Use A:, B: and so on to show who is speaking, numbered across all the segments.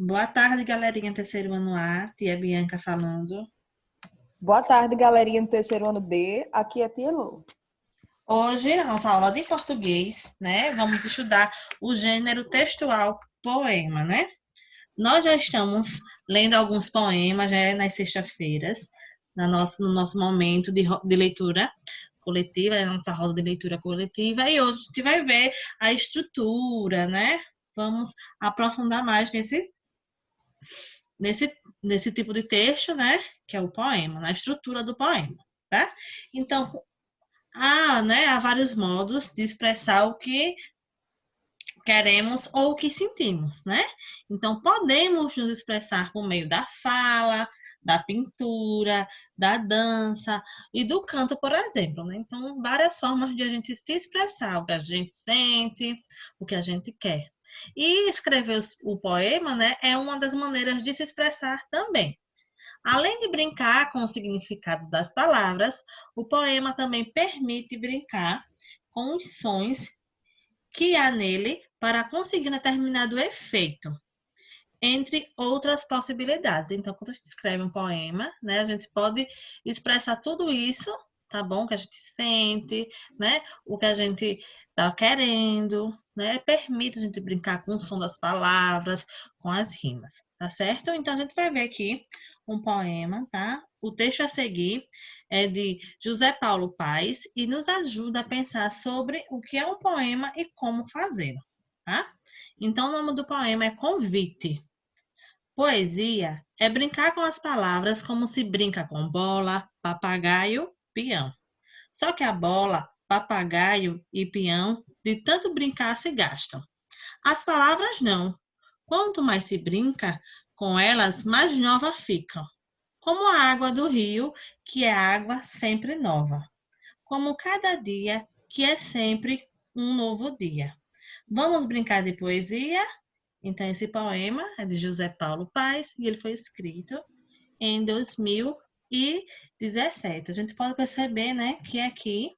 A: Boa tarde, galerinha terceiro ano A, tia Bianca falando.
B: Boa tarde, galerinha do terceiro ano B. Aqui é Tia Lu.
A: Hoje, na nossa aula de português, né, vamos estudar o gênero textual poema, né? Nós já estamos lendo alguns poemas já nas sextas-feiras, no nosso momento de leitura coletiva, na nossa roda de leitura coletiva, e hoje a gente vai ver a estrutura, né? Vamos aprofundar mais nesse tipo de texto, né? Que é o poema, na estrutura do poema, tá? Então, há vários modos de expressar o que queremos ou o que sentimos, né? Então, podemos nos expressar por meio da fala, da pintura, da dança e do canto, por exemplo, né? Então, várias formas de a gente se expressar, o que a gente sente, o que a gente quer. E escrever o poema, né, é uma das maneiras de se expressar também. Além de brincar com o significado das palavras, o poema também permite brincar com os sons que há nele para conseguir um determinado efeito, entre outras possibilidades. Então, quando a gente escreve um poema, né, a gente pode expressar tudo isso, tá bom? O que a gente sente, né? O que a gente está querendo, né? Permite a gente brincar com o som das palavras, com as rimas, tá certo? Então, a gente vai ver aqui um poema, tá? O texto a seguir é de José Paulo Paes e nos ajuda a pensar sobre o que é um poema e como fazê-lo, tá? Então, o nome do poema é Convite. Poesia é brincar com as palavras como se brinca com bola, papagaio, peão. Só que a bola, papagaio e peão, de tanto brincar, se gastam. As palavras não. Quanto mais se brinca com elas, mais novas ficam. Como a água do rio, que é água sempre nova. Como cada dia, que é sempre um novo dia. Vamos brincar de poesia? Então, esse poema é de José Paulo Paes e ele foi escrito em 2017. A gente pode perceber, né, que aqui,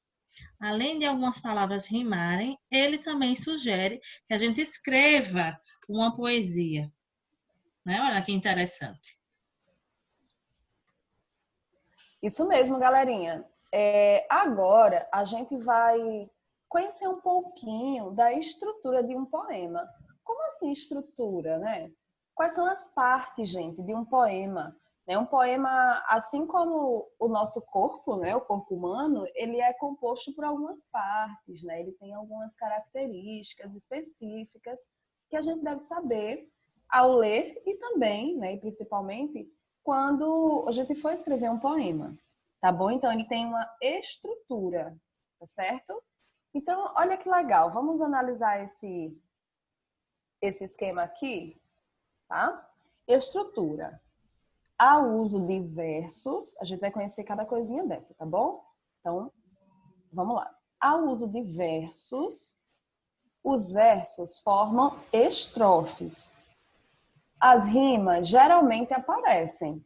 A: além de algumas palavras rimarem, ele também sugere que a gente escreva uma poesia, né? Olha que interessante.
B: Isso mesmo, galerinha. Agora a gente vai conhecer um pouquinho da estrutura de um poema. Como assim estrutura, né? Quais são as partes, gente, de um poema? Né? Um poema, assim como o nosso corpo, né? O corpo humano, ele é composto por algumas partes, né? Ele tem algumas características específicas que a gente deve saber ao ler e também, né? E principalmente quando a gente for escrever um poema, tá bom? Então, ele tem uma estrutura, tá certo? Então, olha que legal, vamos analisar esse esquema aqui, tá? Estrutura. Há uso de versos, a gente vai conhecer cada coisinha dessa, tá bom? Então, vamos lá. Há uso de versos, os versos formam estrofes. As rimas geralmente aparecem.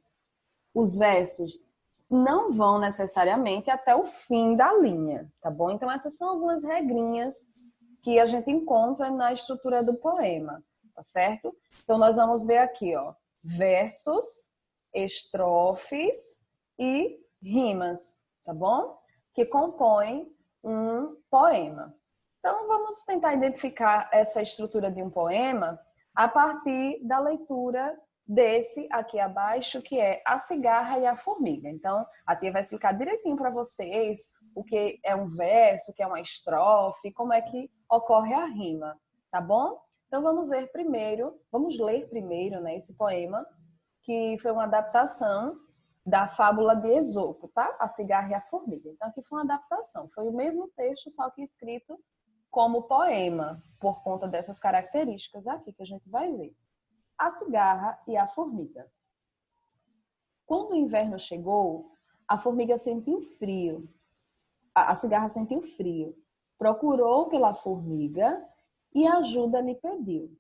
B: Os versos não vão necessariamente até o fim da linha, tá bom? Então, essas são algumas regrinhas que a gente encontra na estrutura do poema, tá certo? Então, nós vamos ver aqui, ó, versos, estrofes e rimas, tá bom? Que compõem um poema. Então, vamos tentar identificar essa estrutura de um poema a partir da leitura desse aqui abaixo, que é A Cigarra e a Formiga. Então, a tia vai explicar direitinho para vocês o que é um verso, o que é uma estrofe, como é que ocorre a rima, tá bom? Então, vamos ler primeiro, né, esse poema, que foi uma adaptação da fábula de Esopo, tá? A Cigarra e a Formiga. Então, aqui foi uma adaptação. Foi o mesmo texto, só que escrito como poema, por conta dessas características aqui que a gente vai ver. A cigarra e a formiga. Quando o inverno chegou, a formiga sentiu frio. A cigarra sentiu frio. Procurou pela formiga e ajuda lhe pediu.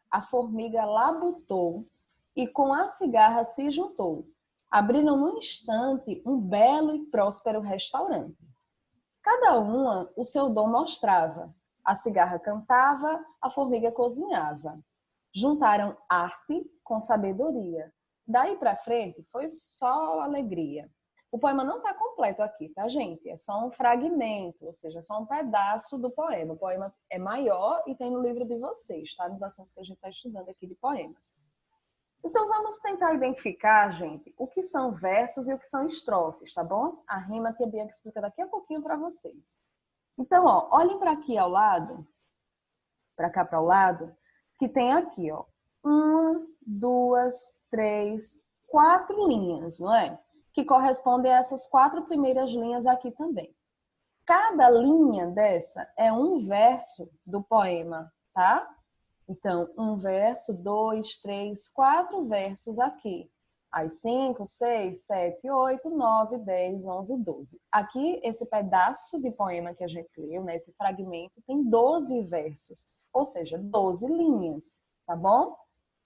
B: A formiga labutou e com a cigarra se juntou. Abriram num instante um belo e próspero restaurante. Cada uma o seu dom mostrava. A cigarra cantava, a formiga cozinhava. juntaram arte com sabedoria. Daí para frente foi só alegria. O poema não está completo aqui, tá, gente? É só um fragmento, ou seja, só um pedaço do poema. O poema é maior e tem no livro de vocês, tá? Nos assuntos que a gente está estudando aqui de poemas. Então, vamos tentar identificar, gente, o que são versos e o que são estrofes, tá bom? A rima que a Bianca explica daqui a pouquinho para vocês. Então, ó, olhem para aqui ao lado, para cá para o lado, que tem aqui, ó, 1, 2, 3, 4 linhas, não é? Que correspondem a essas 4 primeiras linhas aqui também. Cada linha dessa é um verso do poema, tá? Então, um verso, 2, 3, 4 versos aqui. Aí 5, 6, 7, 8, 9, 10, 11, 12. Aqui, esse pedaço de poema que a gente leu, né, esse fragmento, tem 12 versos, ou seja, 12 linhas, tá bom?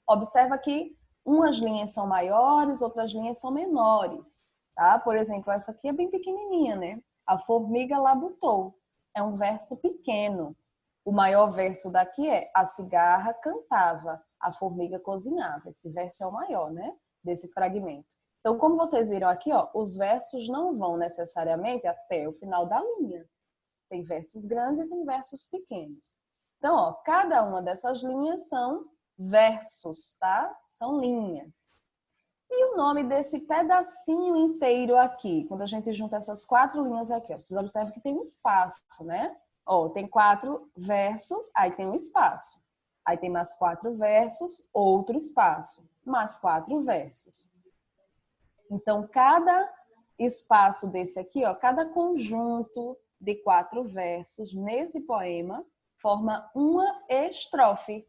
B: Observa que umas linhas são maiores, outras linhas são menores, tá? Por exemplo, essa aqui é bem pequenininha, né? A formiga labutou. É um verso pequeno. O maior verso daqui é: a cigarra cantava, a formiga cozinhava. Esse verso é o maior, né? Desse fragmento. Então, como vocês viram aqui, ó, os versos não vão necessariamente até o final da linha. Tem versos grandes e tem versos pequenos. Então, ó, cada uma dessas linhas são versos, tá? São linhas. E o nome desse pedacinho inteiro aqui, quando a gente junta essas 4 linhas aqui, ó, vocês observam que tem um espaço, né? Ó, tem 4 versos, aí tem um espaço. Aí tem mais 4 versos, outro espaço. Mais 4 versos. Então, cada espaço desse aqui, ó, cada conjunto de 4 versos nesse poema forma uma estrofe.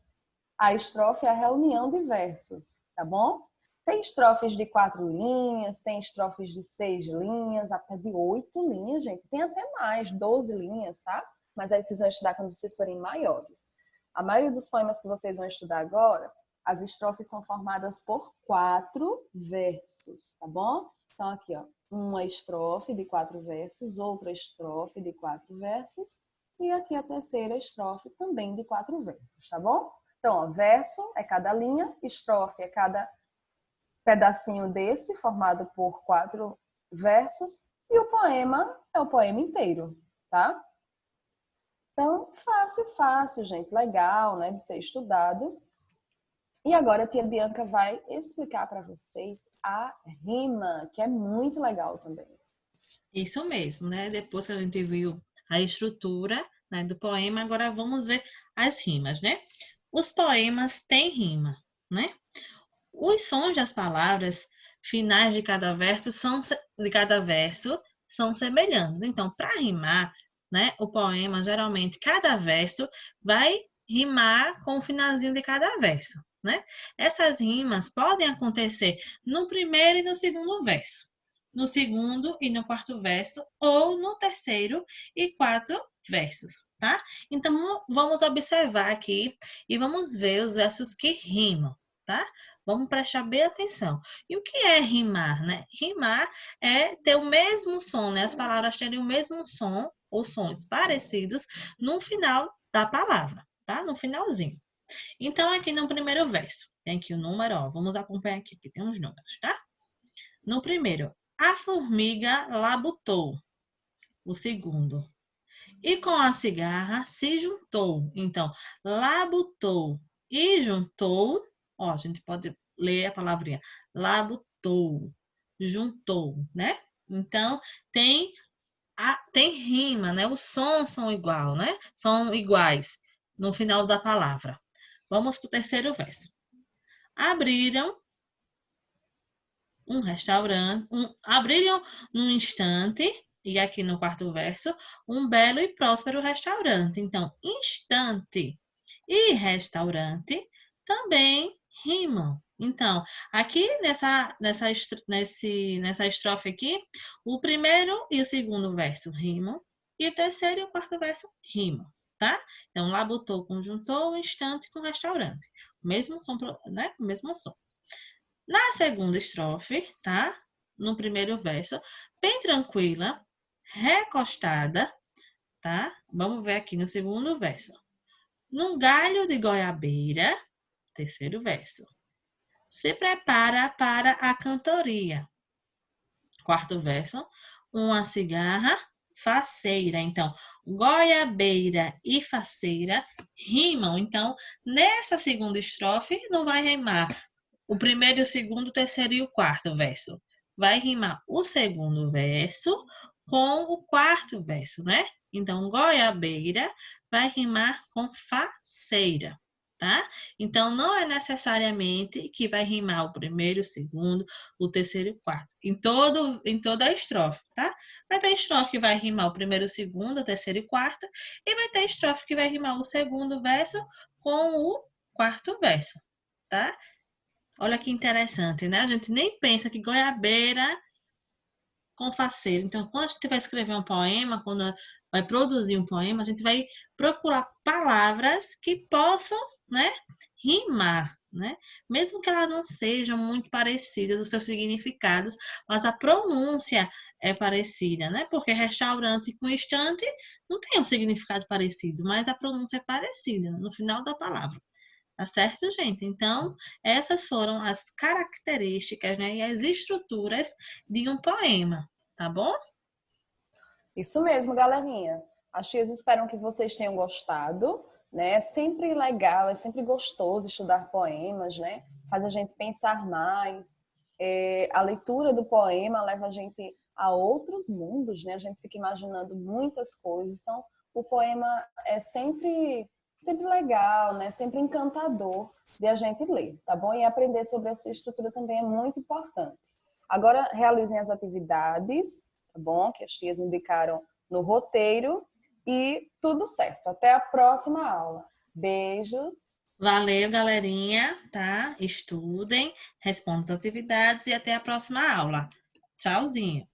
B: A estrofe é a reunião de versos, tá bom? Tem estrofes de 4 linhas, tem estrofes de 6 linhas, até de 8 linhas, gente. Tem até mais, 12 linhas, tá? Mas aí vocês vão estudar quando vocês forem maiores. A maioria dos poemas que vocês vão estudar agora, as estrofes são formadas por 4 versos, tá bom? Então aqui, ó, uma estrofe de 4 versos, outra estrofe de 4 versos e aqui a terceira estrofe também de 4 versos, tá bom? Então, ó, verso é cada linha, estrofe é cada pedacinho desse, formado por 4 versos, e o poema é o poema inteiro, tá? Então, fácil, fácil, gente. Legal, né? De ser estudado. E agora a tia Bianca vai explicar para vocês a rima, que é muito legal também.
A: Isso mesmo, né? Depois que a gente viu a estrutura, né, do poema, agora vamos ver as rimas, né? Os poemas têm rima, né? Os sons das palavras finais de cada verso são semelhantes. Então, para rimar, né, o poema, geralmente, cada verso vai rimar com o finalzinho de cada verso, né? Essas rimas podem acontecer no primeiro e no segundo verso, no segundo e no quarto verso, ou no terceiro e quarto versos, tá? Então, vamos observar aqui e vamos ver os versos que rimam, tá? Vamos prestar bem atenção. E o que é rimar, né? Rimar é ter o mesmo som, né? As palavras terem o mesmo som ou sons parecidos no final da palavra, tá? No finalzinho. Então, aqui no primeiro verso, tem aqui o número, ó, vamos acompanhar aqui, que tem uns números, tá? No primeiro, a formiga labutou. O segundo, e com a cigarra se juntou. Então, labutou e juntou. Ó, a gente pode ler a palavrinha labutou, juntou, né? Então, tem rima, né? Os sons são igual, né? São iguais no final da palavra. Vamos para o terceiro verso. Abriram um restaurante, abriram num instante, e aqui no quarto verso, um belo e próspero restaurante. Então, instante e restaurante também rimam. Então, aqui nessa estrofe aqui, o primeiro e o segundo verso rimam, e o terceiro e o quarto verso rimam, tá? Então, labutou, conjuntou, instante com restaurante. O mesmo som, né? O mesmo som. Na segunda estrofe, tá? No primeiro verso, bem tranquila, recostada, tá? Vamos ver aqui no segundo verso. Num galho de goiabeira, terceiro verso. Se prepara para a cantoria. Quarto verso, uma cigarra faceira. Então, goiabeira e faceira rimam. Então, nessa segunda estrofe, não vai rimar o primeiro, o segundo, o terceiro e o quarto verso. Vai rimar o segundo verso com o quarto verso, né? Então, goiabeira vai rimar com faceira, tá? Então, não é necessariamente que vai rimar o primeiro, o segundo, o terceiro e o quarto. Em toda a estrofe, tá? Vai ter estrofe que vai rimar o primeiro, o segundo, o terceiro e o quarto. E vai ter estrofe que vai rimar o segundo verso com o quarto verso, tá? Olha que interessante, né? A gente nem pensa que goiabeira com faceiro. Então, quando a gente vai escrever um poema, quando vai produzir um poema, a gente vai procurar palavras que possam, né, rimar, né? Mesmo que elas não sejam muito parecidas, os seus significados, mas a pronúncia é parecida, né? Porque restaurante com estante não tem um significado parecido, mas a pronúncia é parecida no final da palavra. Tá certo, gente? Então, essas foram as características, né, e as estruturas de um poema, tá bom?
B: Isso mesmo, galerinha. As tias esperam que vocês tenham gostado, né? É sempre legal, é sempre gostoso estudar poemas, né? Faz a gente pensar mais. A leitura do poema leva a gente a outros mundos, né? A gente fica imaginando muitas coisas. Então, o poema é sempre legal, né? Sempre encantador de a gente ler, tá bom? E aprender sobre a sua estrutura também é muito importante. Agora, realizem as atividades, tá bom? Que as tias indicaram no roteiro e tudo certo. Até a próxima aula. Beijos.
A: Valeu, galerinha, tá? Estudem, respondam as atividades e até a próxima aula. Tchauzinho.